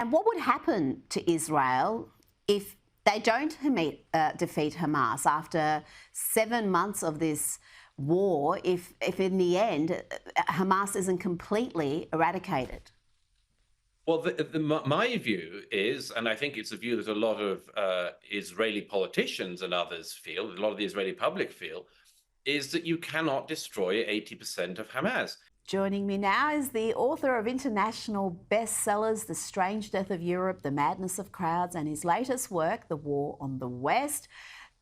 And what would happen to Israel if they don't defeat Hamas after 7 months of this war, if in the end Hamas isn't completely eradicated? Well, my view is, and I think it's a view that a lot of Israeli politicians and others feel, a lot of the Israeli public feel, is that you cannot destroy 80% of Hamas. Joining me now is the author of international bestsellers, The Strange Death of Europe, The Madness of Crowds, and his latest work, The War on the West,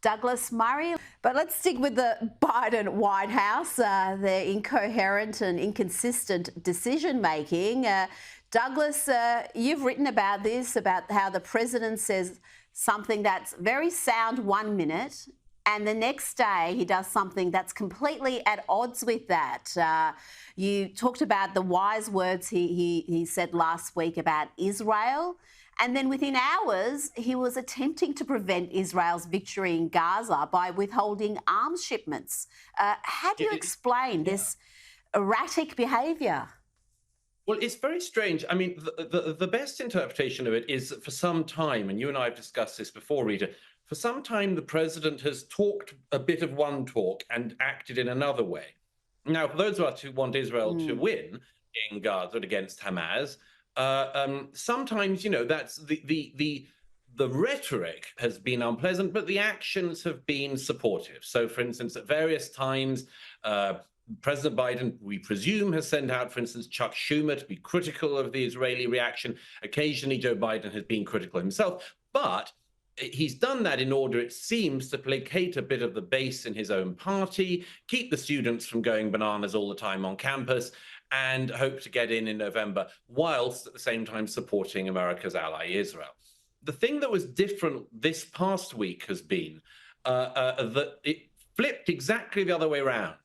Douglas Murray. But let's stick with the Biden White House, their incoherent and inconsistent decision-making. Douglas, you've written about this, about how the president says something that's very sound 1 minute, and the next day he does something that's completely at odds with that. You talked about the wise words he said last week about Israel, and then within hours he was attempting to prevent Israel's victory in Gaza by withholding arms shipments. How do you explain this erratic behaviour? Well, it's very strange. I mean, the best interpretation of it is that for some time, and you and I have discussed this before, Rita, for some time the president has talked a bit of one talk and acted in another way. Now, for those of us who want Israel to win in Gaza against Hamas, sometimes, you know, that's the rhetoric has been unpleasant, but the actions have been supportive. So, for instance, at various times, President Biden, we presume, has sent out, for instance, Chuck Schumer to be critical of the Israeli reaction. Occasionally, Joe Biden has been critical himself, but he's done that in order, it seems, to placate a bit of the base in his own party, keep the students from going bananas all the time on campus, and hope to get in November, whilst at the same time supporting America's ally, Israel. The thing that was different this past week has been that it flipped exactly the other way around.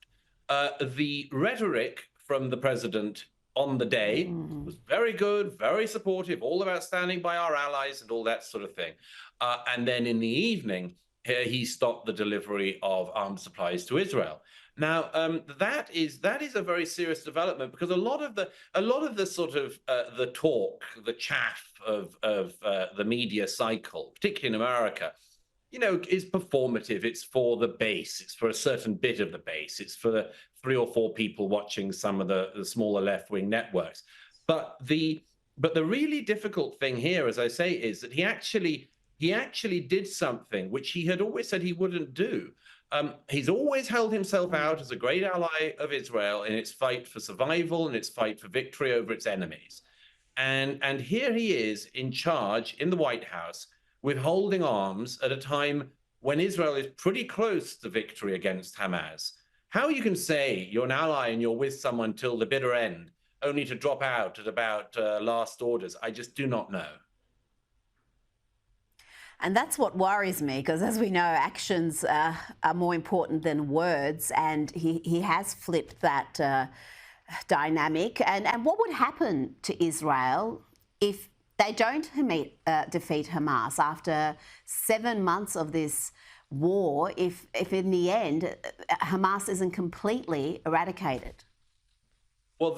The rhetoric from the president on the day was very good, very supportive, all about standing by our allies and all that sort of thing. And then in the evening, he stopped the delivery of arms supplies to Israel. Now, that is a very serious development, because a lot of the sort of the talk, the chaff of the media cycle, particularly in America, you know, is performative. It's for the base. It's for a certain bit of the base. It's for the 3 or 4 people watching some of the smaller left-wing networks. But the really difficult thing here, as I say, is that he actually did something which he had always said he wouldn't do. He's always held himself out as a great ally of Israel in its fight for survival and its fight for victory over its enemies. And here he is in charge in the White House, withholding arms at a time when Israel is pretty close to victory against Hamas. How you can say you're an ally and you're with someone till the bitter end, only to drop out at about last orders, I just do not know. And that's what worries me, because as we know, actions are more important than words, and he has flipped that dynamic. And what would happen to Israel if they don't defeat Hamas after 7 months of this war, if in the end Hamas isn't completely eradicated? Well,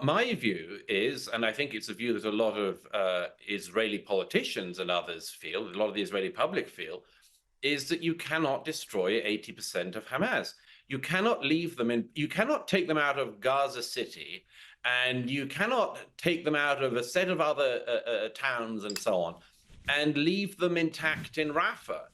my view is, and I think it's a view that a lot of Israeli politicians and others feel, a lot of the Israeli public feel, is that you cannot destroy 80% of Hamas. You cannot leave them in, you cannot take them out of Gaza City, and you cannot take them out of a set of other towns and so on, and leave them intact in Rafah.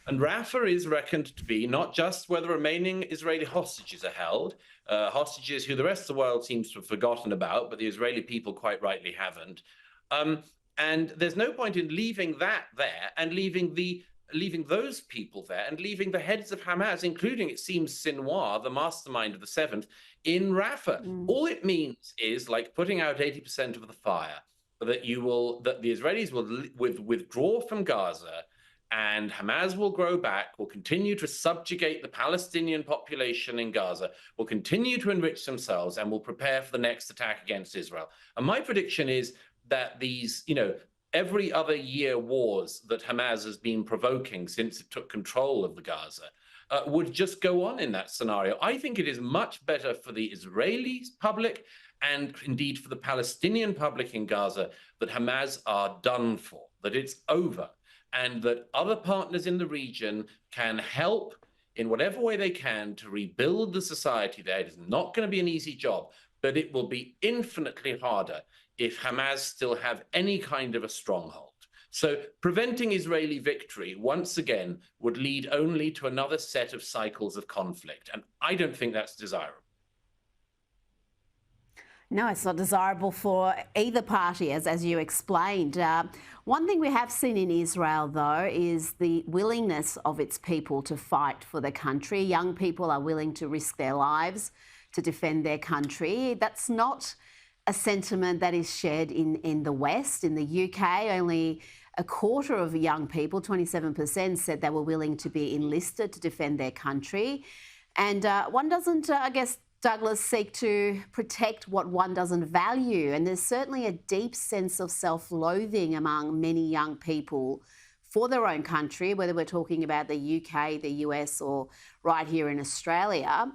And Rafah is reckoned to be not just where the remaining Israeli hostages are held, hostages who the rest of the world seems to have forgotten about, but the Israeli people quite rightly haven't. And there's no point in leaving that there and leaving those people there and leaving the heads of Hamas, including, it seems, Sinwar, the mastermind of the 7th, in Rafah. All it means is like putting out 80% of the fire, that the Israelis will withdraw from Gaza, and Hamas will grow back, will continue to subjugate the Palestinian population in Gaza, will continue to enrich themselves, and will prepare for the next attack against Israel. And my prediction is that these, every other year wars that Hamas has been provoking since it took control of the Gaza would just go on in that scenario. I think it is much better for the Israeli public, and indeed for the Palestinian public in Gaza, that Hamas are done for, that it's over, and that other partners in the region can help in whatever way they can to rebuild the society there. It is not going to be an easy job, but it will be infinitely harder if Hamas still have any kind of a stronghold. So preventing Israeli victory, once again, would lead only to another set of cycles of conflict. And I don't think that's desirable. No, it's not desirable for either party, as you explained. One thing we have seen in Israel, though, is the willingness of its people to fight for the country. Young people are willing to risk their lives to defend their country. That's not a sentiment that is shared in the West. In the UK, only a quarter of young people, 27%, said they were willing to be enlisted to defend their country. And one doesn't, I guess, Douglas, seek to protect what one doesn't value. And there's certainly a deep sense of self-loathing among many young people for their own country, whether we're talking about the UK, the US, or right here in Australia.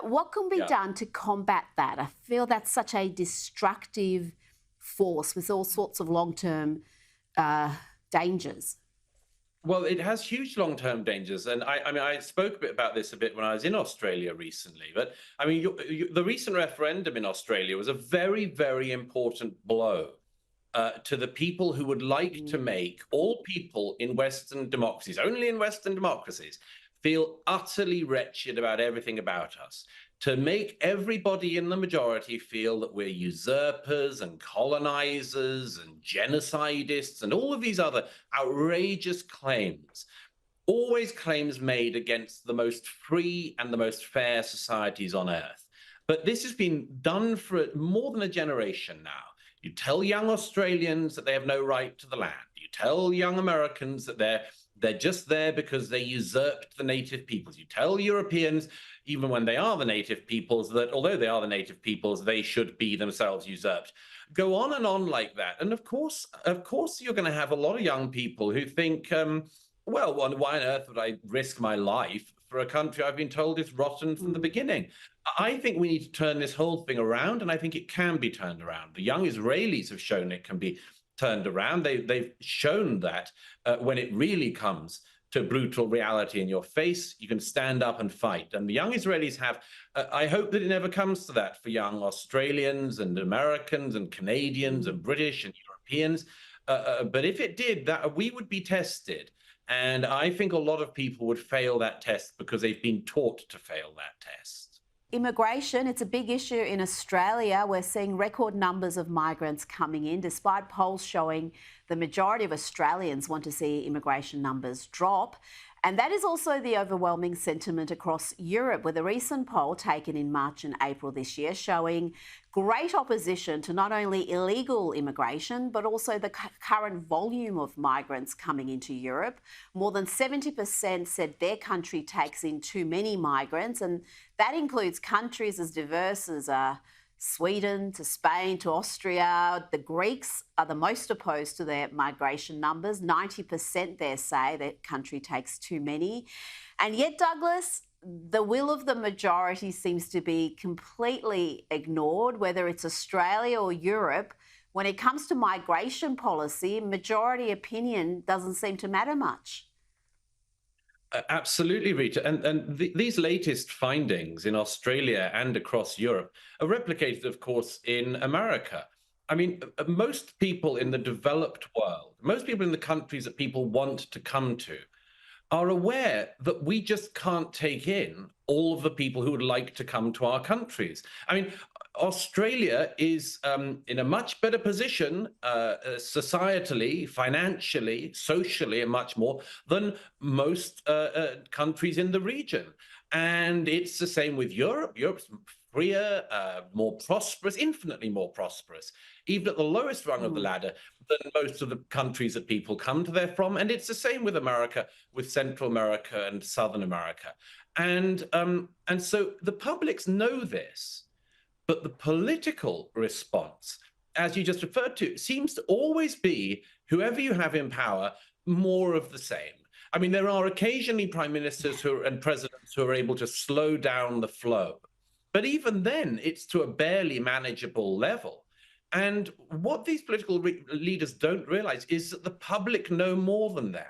What can be done to combat that? I feel that's such a destructive force with all sorts of long-term dangers. Well, it has huge long-term dangers. And I spoke a bit when I was in Australia recently. But I mean, the recent referendum in Australia was a very, very important blow to the people who would like to make all people in Western democracies, only in Western democracies, feel utterly wretched about everything about us, to make everybody in the majority feel that we're usurpers and colonizers and genocidists and all of these other outrageous claims, always claims made against the most free and the most fair societies on earth. But this has been done for more than a generation now. You tell young Australians that they have no right to the land. You tell young Americans that they're just there because they usurped the native peoples. You tell Europeans, even when they are the native peoples, that although they are the native peoples, they should be themselves usurped. Go on and on like that. And of course, you're going to have a lot of young people who think, well, why on earth would I risk my life for a country I've been told is rotten from the beginning? I think we need to turn this whole thing around, and I think it can be turned around. The young Israelis have shown it can be turned around. They've shown that when it really comes to brutal reality in your face, you can stand up and fight. And the young Israelis have. I hope that it never comes to that for young Australians and Americans and Canadians and British and Europeans. But if it did, that we would be tested. And I think a lot of people would fail that test because they've been taught to fail that test. Immigration, it's a big issue in Australia. We're seeing record numbers of migrants coming in, despite polls showing the majority of Australians want to see immigration numbers drop. And that is also the overwhelming sentiment across Europe, with a recent poll taken in March and April this year showing great opposition to not only illegal immigration, but also the current volume of migrants coming into Europe. More than 70% said their country takes in too many migrants, and that includes countries as diverse as Sweden to Spain to Austria. The Greeks are the most opposed to their migration numbers. 90% there say that country takes too many. And yet, Douglas, the will of the majority seems to be completely ignored, whether it's Australia or Europe. When it comes to migration policy, majority opinion doesn't seem to matter much. Absolutely, Rita. And these latest findings in Australia and across Europe are replicated, of course, in America. I mean, most people in the developed world, most people in the countries that people want to come to, are aware that we just can't take in all of the people who would like to come to our countries. I mean, Australia is in a much better position societally, financially, socially, and much more than most countries in the region. And it's the same with Europe. Europe's freer, more prosperous, infinitely more prosperous, even at the lowest rung of the ladder than most of the countries that people come to there from. And it's the same with America, with Central America and Southern America. And so the publics know this. But the political response, as you just referred to, seems to always be, whoever you have in power, more of the same. I mean, there are occasionally prime ministers and presidents who are able to slow down the flow. But even then, it's to a barely manageable level. And what these political leaders don't realize is that the public know more than them.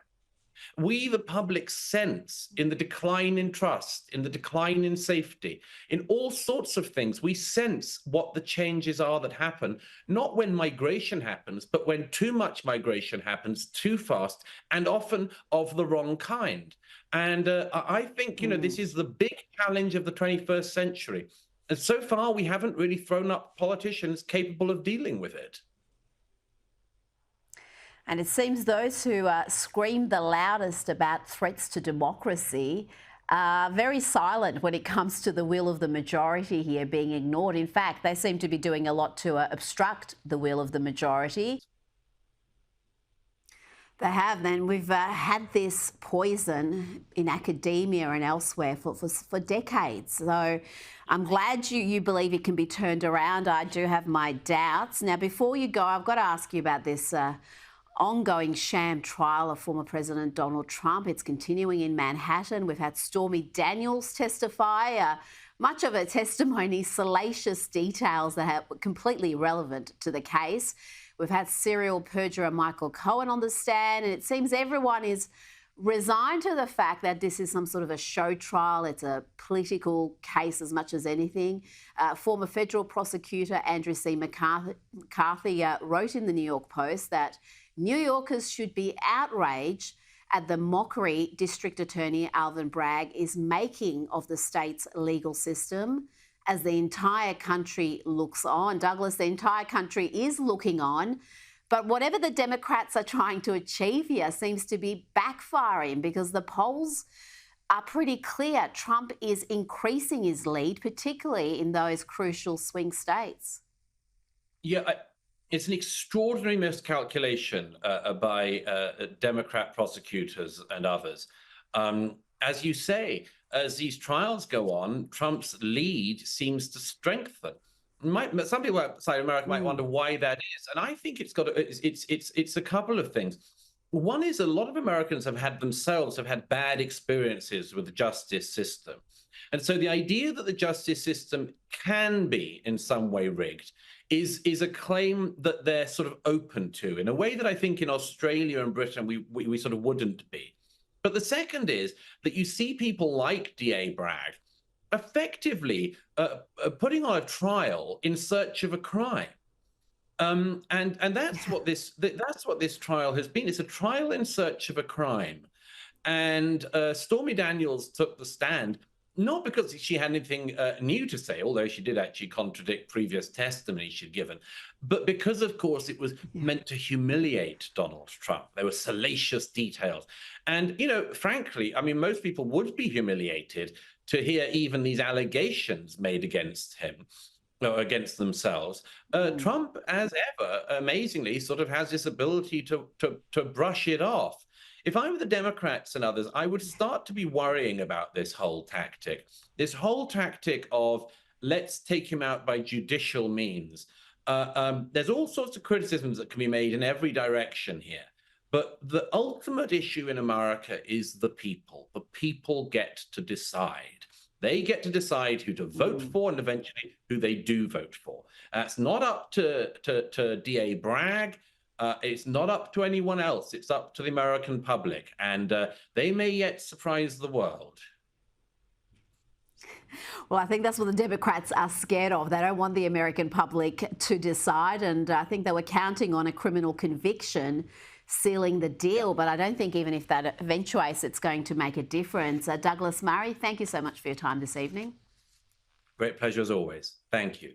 We, the public, sense in the decline in trust, in the decline in safety, in all sorts of things. We sense what the changes are that happen, not when migration happens, but when too much migration happens too fast and often of the wrong kind. And I think, this is the big challenge of the 21st century. And so far, we haven't really thrown up politicians capable of dealing with it. And it seems those who scream the loudest about threats to democracy are very silent when it comes to the will of the majority here being ignored. In fact, they seem to be doing a lot to obstruct the will of the majority. They have. Then we've had this poison in academia and elsewhere for decades. So I'm glad you believe it can be turned around. I do have my doubts. Now, before you go, I've got to ask you about this ongoing sham trial of former President Donald Trump. It's continuing in Manhattan. We've had Stormy Daniels testify. Much of her testimony, salacious details that are completely irrelevant to the case. We've had serial perjurer Michael Cohen on the stand, and it seems everyone is resigned to the fact that this is some sort of a show trial. It's a political case as much as anything. Former federal prosecutor Andrew C. McCarthy wrote in the New York Post that New Yorkers should be outraged at the mockery District Attorney Alvin Bragg is making of the state's legal system as the entire country looks on. Douglas, the entire country is looking on. But whatever the Democrats are trying to achieve here seems to be backfiring because the polls are pretty clear. Trump is increasing his lead, particularly in those crucial swing states. Yeah, it's an extraordinary miscalculation by Democrat prosecutors and others. As you say, as these trials go on, Trump's lead seems to strengthen. Some people outside America might wonder why that is, and I think it's a couple of things. One is a lot of Americans have had bad experiences with the justice system, and so the idea that the justice system can be in some way rigged is a claim that they're sort of open to in a way that I think in Australia and Britain we sort of wouldn't be. But the second is that you see people like DA Bragg effectively putting on a trial in search of a crime, and that's what this trial has been. It's a trial in search of a crime, and Stormy Daniels took the stand not because she had anything new to say, although she did actually contradict previous testimony she'd given, but because, of course, it was meant to humiliate Donald Trump. There were salacious details. And, frankly, I mean, most people would be humiliated to hear even these allegations made against him, or against themselves. Trump, as ever, amazingly, sort of has this ability to brush it off. If I were the Democrats and others, I would start to be worrying about this whole tactic of let's take him out by judicial means. There's all sorts of criticisms that can be made in every direction here. But the ultimate issue in America is the people. The people get to decide. They get to decide who to vote for and eventually who they do vote for. It's not up to DA Bragg. It's not up to anyone else. It's up to the American public. And they may yet surprise the world. Well, I think that's what the Democrats are scared of. They don't want the American public to decide. And I think they were counting on a criminal conviction sealing the deal. But I don't think even if that eventuates, it's going to make a difference. Douglas Murray, thank you so much for your time this evening. Great pleasure as always. Thank you.